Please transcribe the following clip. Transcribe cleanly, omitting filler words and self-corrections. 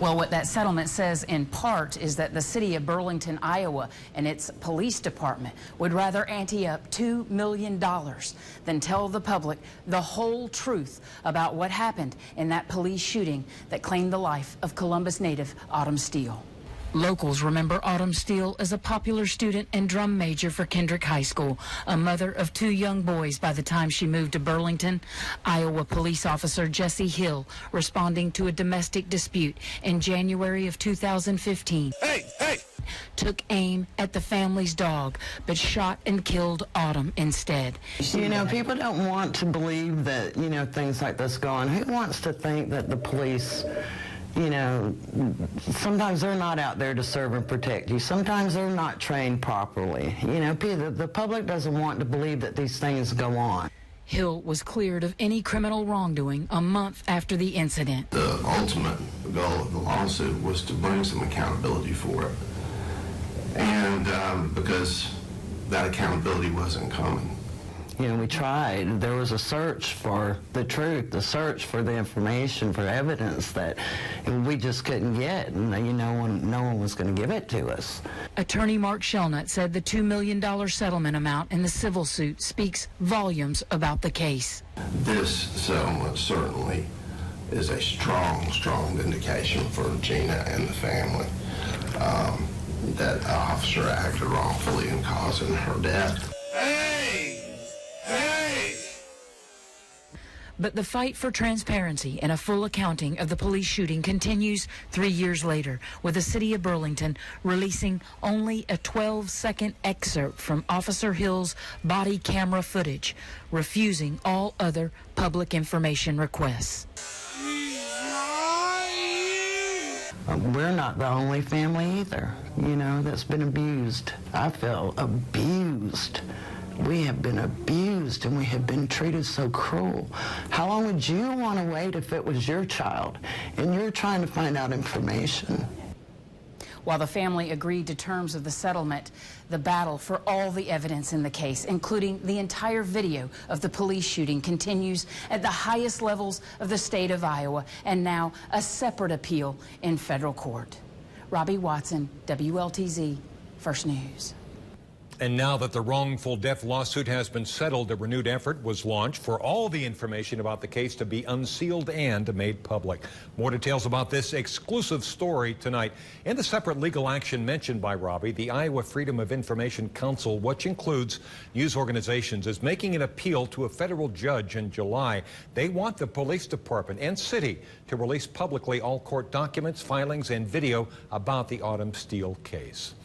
Well, what that settlement says in part is that the city of Burlington, Iowa, and its police department would rather ante up $2 million than tell the public the whole truth about what happened in that police shooting that claimed the life of Columbus native Autumn Steele. Locals remember Autumn Steele as a popular student and drum major for Kendrick High School, a mother of 2 young boys by the time she moved to Burlington. Iowa police officer Jesse Hill, responding to a domestic dispute in January of 2015, took aim at the family's dog, but shot and killed Autumn instead. You know, people don't want to believe that, things like this go on. Who wants to think that the police, sometimes they're not out there to serve and protect you. Sometimes they're not trained properly. The public doesn't want to believe that these things go on. Hill was cleared of any criminal wrongdoing a month after the incident. The ultimate goal of the lawsuit was to bring some accountability for it. And because that accountability wasn't coming. We tried. There was a search for the truth, a search for the information, for evidence that we just couldn't get, and no one was going to give it to us. Attorney Mark Shelnut said the $2 million settlement amount in the civil suit speaks volumes about the case. This settlement certainly is a strong vindication for Gina and the family that the officer acted wrongfully in causing her death. But the fight for transparency and a full accounting of the police shooting continues 3 years later, with the city of Burlington releasing only a 12-second excerpt from Officer Hill's body camera footage, refusing all other public information requests. We're not the only family either, that's been abused. I feel abused. We have been abused and we have been treated so cruel. How long would you want to wait if it was your child and you're trying to find out information? While the family agreed to terms of the settlement, the battle for all the evidence in the case, including the entire video of the police shooting, continues at the highest levels of the state of Iowa, and now a separate appeal in federal court. Robbie Watson, WLTZ, First News. And now that the wrongful death lawsuit has been settled, a renewed effort was launched for all the information about the case to be unsealed and made public. More details about this exclusive story tonight. In the separate legal action mentioned by Robbie, the Iowa Freedom of Information Council, which includes news organizations, is making an appeal to a federal judge in July. They want the police department and city to release publicly all court documents, filings, and video about the Autumn Steele case.